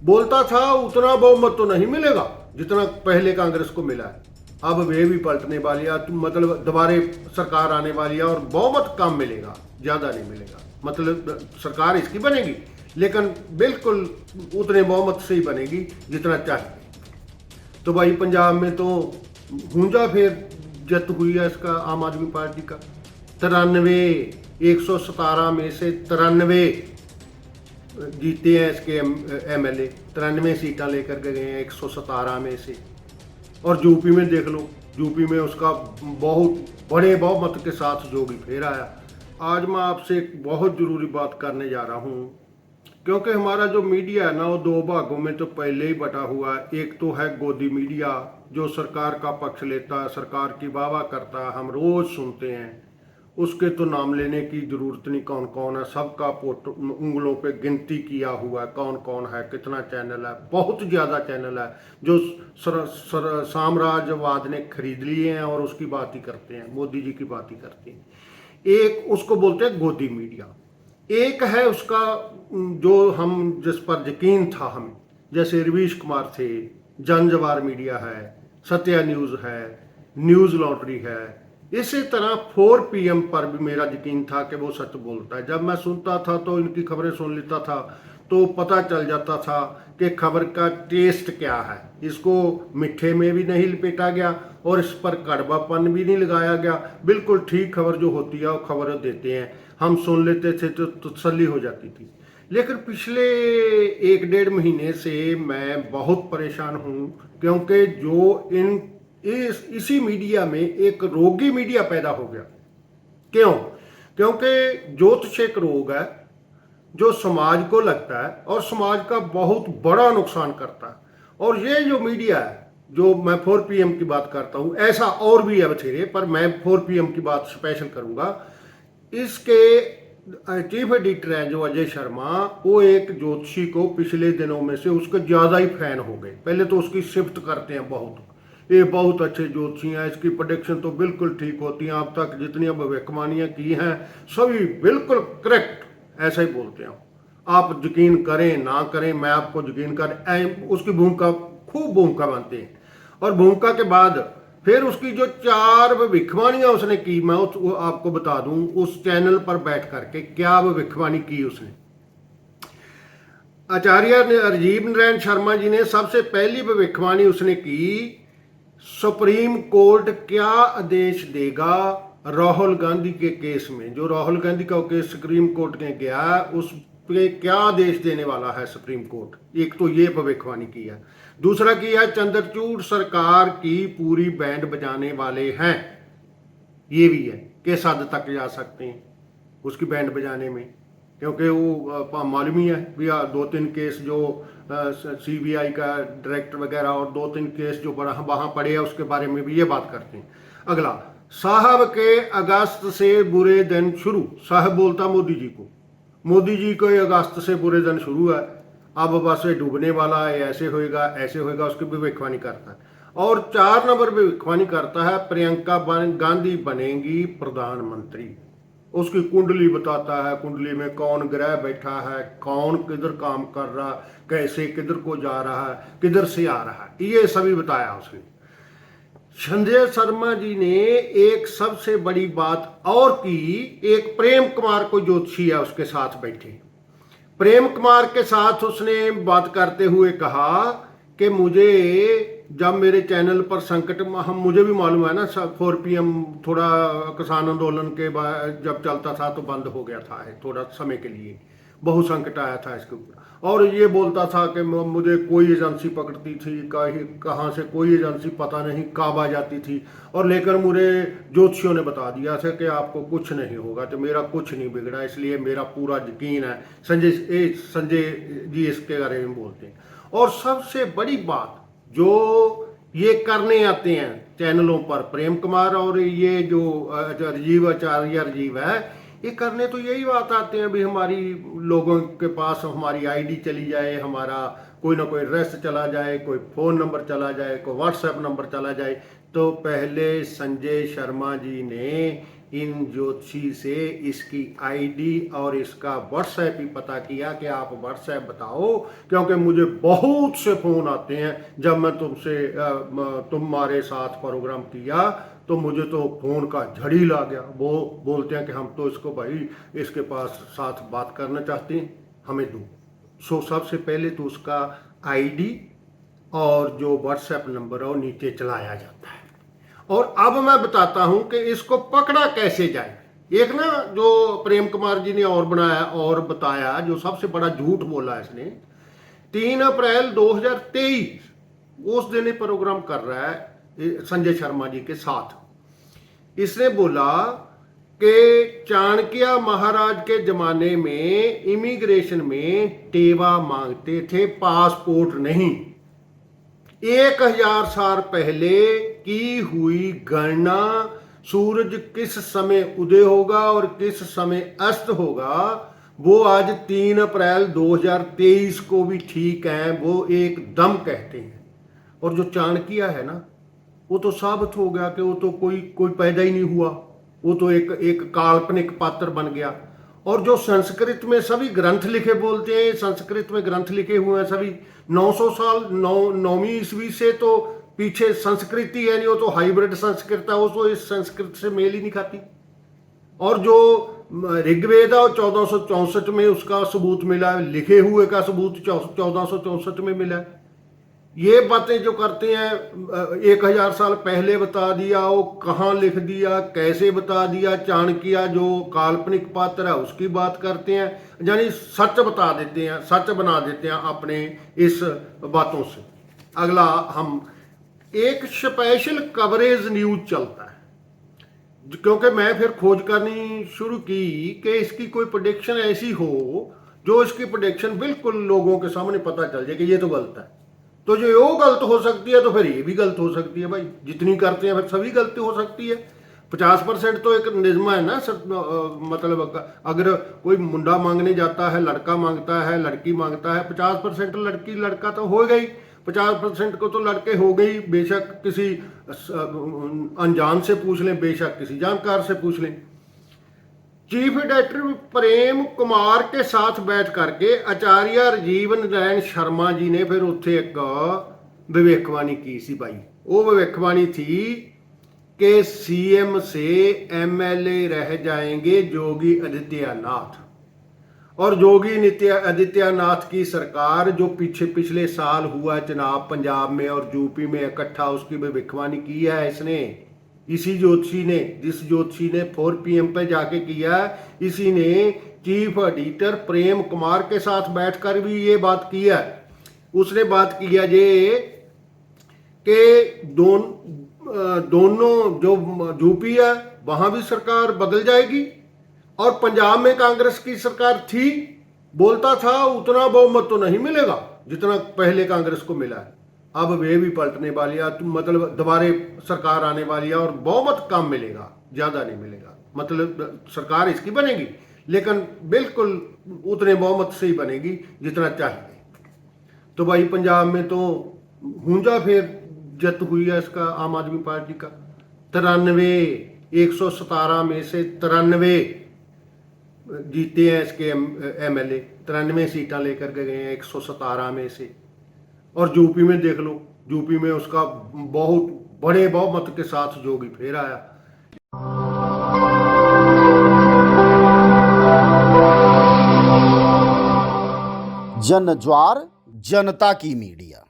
बोलता था उतना बहुमत तो नहीं मिलेगा जितना पहले कांग्रेस को मिला है। अब वे भी पलटने वाली है, मतलब दोबारा सरकार आने वाली है और बहुमत कम मिलेगा, ज़्यादा नहीं मिलेगा। मतलब सरकार इसकी बनेगी लेकिन बिल्कुल उतने बहुमत से ही बनेगी जितना चाहिए। तो भाई पंजाब में तो गूंजा फिर जत हुई है इसका आम आदमी पार्टी का 93, 117 में से 93 जीते हैं इसके MLA, 93 सीटें लेकर के गए हैं 117 में से। और यूपी में देख लो, यूपी में उसका बहुत बड़े बहुमत के साथ जोगी फिर आया। आज मैं आपसे एक बहुत ज़रूरी बात करने जा रहा हूँ, क्योंकि हमारा जो मीडिया है ना वो दो भागों में तो पहले ही बटा हुआ है। एक तो है गोदी मीडिया जो सरकार का पक्ष लेता है, सरकार की वाह करता है, हम रोज़ सुनते हैं, उसके तो नाम लेने की ज़रूरत नहीं। कौन कौन है सबका फोटो उंगलों पे गिनती किया हुआ है, कौन कौन है, कितना चैनल है, बहुत ज़्यादा चैनल है जो साम्राज्यवाद ने खरीद लिए हैं और उसकी बात ही करते हैं, मोदी जी की बात ही करते हैं। एक उसको बोलते हैं गोदी मीडिया, एक है उसका जो हम जिस पर यकीन था हमें, जैसे रवीश कुमार थे, जनजवार मीडिया है, सत्या न्यूज़ है, न्यूज़ लॉन्ड्री है। इसी तरह 4 PM पर भी मेरा यकीन था कि वो सच बोलता है। जब मैं सुनता था तो इनकी खबरें सुन लेता था तो पता चल जाता था कि खबर का टेस्ट क्या है। इसको मीठे में भी नहीं लपेटा गया और इस पर कड़वापन भी नहीं लगाया गया। बिल्कुल ठीक खबर जो होती है वो खबर देते हैं, हम सुन लेते थे तो तसल्ली हो जाती थी। लेकिन पिछले 1-1.5 महीने से मैं बहुत परेशान हूँ, क्योंकि जो इसी मीडिया में एक रोगी मीडिया पैदा हो गया। क्यों? क्योंकि ज्योतिष एक रोग है जो समाज को लगता है और समाज का बहुत बड़ा नुकसान करता है। और ये जो मीडिया है, जो मैं 4 PM की बात करता हूँ, ऐसा और भी है बथेरे, पर मैं 4 PM की बात स्पेशल करूँगा। इसके चीफ एडिटर हैं जो अजय शर्मा, वो एक ज्योतिषी को पिछले दिनों में से उसके ज़्यादा ही फैन हो गए। पहले तो उसकी सिफ्त करते हैं बहुत, ये बहुत अच्छे ज्योतिषी हैं, इसकी प्रेडिक्शन तो बिल्कुल ठीक होती हैं, अब तक जितनी भविष्यवाणियाँ की हैं सभी बिल्कुल करेक्ट, ऐसा ही बोलते हैं। आप यकीन करें ना करें, मैं आपको यकीन कर उसकी भूमिका खूब भूमिका मानते हैं। और भूमिका के बाद फिर उसकी जो 4 भविष्यवाणियाँ उसने की, मैं आपको बता दूं उस चैनल पर बैठ करके क्या भविष्यवाणी की उसने। आचार्य राजीव नारायण शर्मा जी ने सबसे पहली भविष्यवाणी उसने की, सुप्रीम कोर्ट क्या आदेश देगा राहुल गांधी के केस में। जो राहुल गांधी का केस सुप्रीम कोर्ट में गया, उस पे क्या आदेश देने वाला है सुप्रीम कोर्ट। एक तो ये भविष्यवाणी की है। दूसरा की है चंद्रचूड़ सरकार की पूरी बैंड बजाने वाले हैं, ये भी है किस हद तक जा सकते हैं उसकी बैंड बजाने में, क्योंकि वो मालूम ही है भी 2-3 केस जो CBI का डायरेक्टर वगैरह और 2-3 केस जो वहाँ पड़े हैं उसके बारे में भी ये बात करते हैं। अगला, साहब के अगस्त से बुरे दिन शुरू। साहब बोलता मोदी जी को, मोदी जी को अगस्त से बुरे दिन शुरू है, अब बस ये डूबने वाला है, ऐसे होएगा ऐसे होएगा, उसकी भविष्यवाणी करता है। और 4 नंबर भविष्यवाणी करता है प्रियंका गांधी बनेंगी प्रधानमंत्री। उसकी कुंडली बताता है, कुंडली में कौन ग्रह बैठा है, कौन किधर काम कर रहा, कैसे किधर को जा रहा है, किधर से आ रहा है, ये सभी बताया उसने। संजय शर्मा जी ने एक सबसे बड़ी बात और की, एक प्रेम कुमार को ज्योतिषी है उसके साथ बैठे, प्रेम कुमार के साथ उसने बात करते हुए कहा कि मुझे जब मेरे चैनल पर संकट, हम मुझे भी मालूम है ना 4 PM थोड़ा किसान आंदोलन के बाद जब चलता था तो बंद हो गया था थोड़ा समय के लिए, बहुत संकट आया था इसके ऊपर। और ये बोलता था कि मुझे कोई एजेंसी पकड़ती थी, कहाँ से कोई एजेंसी पता नहीं कब आ जाती थी, और लेकर मुझे ज्योतिषियों ने बता दिया था कि आपको कुछ नहीं होगा। तो मेरा कुछ नहीं बिगड़ा, इसलिए मेरा पूरा यकीन है। संजय जी इसके बारे में बोलते हैं। और सबसे बड़ी बात जो ये करने आते हैं चैनलों पर प्रेम कुमार और ये जो राजीव है, ये करने तो यही बात आते हैं भी हमारी लोगों के पास हमारी ID चली जाए, हमारा कोई ना कोई एड्रेस चला जाए, कोई फ़ोन नंबर चला जाए, कोई WhatsApp नंबर चला जाए। तो पहले संजय शर्मा जी ने इन ज्योतिषी से इसकी आईडी और इसका व्हाट्सएप ही पता किया कि आप व्हाट्सएप बताओ, क्योंकि मुझे बहुत से फ़ोन आते हैं जब मैं तुम्हारे साथ प्रोग्राम किया तो मुझे तो फ़ोन का झड़ी ला गया। वो बोलते हैं कि हम तो इसको भाई इसके पास साथ बात करना चाहते हैं, हमें दो। सो सबसे पहले तो उसका आईडी और जो व्हाट्सएप नंबर है वो नीचे चलाया जाता है। और अब मैं बताता हूं कि इसको पकड़ा कैसे जाए। एक ना जो प्रेम कुमार जी ने और बनाया और बताया, जो सबसे बड़ा झूठ बोला इसने, 3 अप्रैल 2023 उस दिन ही प्रोग्राम कर रहा है संजय शर्मा जी के साथ। इसने बोला कि चाणक्य महाराज के जमाने में इमिग्रेशन में टेवा मांगते थे, पासपोर्ट नहीं। 1000 साल पहले की हुई गणना, सूरज किस समय उदय होगा और किस समय अस्त होगा, वो आज 3 अप्रैल 2023 को भी ठीक है, वो एकदम कहते हैं। और जो चाणक्य है ना, वो तो साबित हो गया कि वो तो कोई पैदा ही नहीं हुआ, वो तो एक काल्पनिक पात्र बन गया। और जो संस्कृत में सभी ग्रंथ लिखे बोलते हैं, संस्कृत में ग्रंथ लिखे हुए हैं सभी 900 साल 9वीं ईस्वी से तो पीछे संस्कृति है नहीं, वो तो हाइब्रिड संस्कृत है, वो तो इस संस्कृत से मेल ही नहीं खाती। और जो ऋग्वेद है 1464 में उसका सबूत मिला है, लिखे हुए का सबूत 1464 में मिला है। ये बातें जो करते हैं 1000 साल पहले बता दिया, वो कहाँ लिख दिया, कैसे बता दिया। चाणक्य जो काल्पनिक पात्र है उसकी बात करते हैं, यानी सच बता देते हैं, सच बना देते हैं अपने इस बातों से। अगला हम एक स्पेशल कवरेज न्यूज चलता है, क्योंकि मैं फिर खोज करनी शुरू की कि इसकी कोई प्रेडिक्शन ऐसी हो जो इसकी प्रेडिक्शन बिल्कुल लोगों के सामने पता चल जाए कि ये तो गलत है। तो जो यो गलत हो सकती है तो फिर ये भी गलत हो सकती है। भाई जितनी करते हैं फिर सभी गलती हो सकती है। 50% तो एक निजमा है ना, मतलब अगर कोई मुंडा मांगने जाता है, लड़का मांगता है, लड़की मांगता है, 50% लड़की लड़का तो हो गई, 50% को तो लड़के हो गई। बेशक किसी अनजान से पूछ लें, बेशक किसी जानकार से पूछ लें। चीफ एडिटर प्रेम कुमार के साथ बैठ करके आचार्य राजीव नारायण शर्मा जी ने फिर उत्थे एक भविष्यवाणी की सी। भाई वो भविष्यवाणी थी कि सीएम से एमएलए रह जाएंगे योगी आदित्यनाथ। और योगी आदित्यनाथ की सरकार जो पिछले साल हुआ चुनाव पंजाब में और यूपी में इकट्ठा, उसकी भविष्यवाणी की है इसने, इसी ज्योतिषी ने, जिस ज्योतिषी ने 4 PM पे जाके किया, इसी ने चीफ एडिटर प्रेम कुमार के साथ बैठकर भी ये बात की है। उसने बात किया ये कि दोनों जो यूपी है वहां भी सरकार बदल जाएगी, और पंजाब में कांग्रेस की सरकार थी, बोलता था उतना बहुमत तो नहीं मिलेगा जितना पहले कांग्रेस को मिला है। अब वे भी पलटने वाली है, मतलब दोबारा सरकार आने वाली है और बहुमत कम मिलेगा, ज्यादा नहीं मिलेगा। मतलब सरकार इसकी बनेगी लेकिन बिल्कुल उतने बहुमत से ही बनेगी जितना चाहिए। तो भाई पंजाब में तो हुंजा फिर जत हुई है इसका, आम आदमी पार्टी का 93, 117 में से 93 जीते हैं इसके एमएलए, 93 सीटें लेकर के गए हैं 117 में से। और यूपी में देख लो, यूपी में उसका बहुत बड़े बहुमत के साथ योगी फिर आया। जन ज्वार जनता की मीडिया।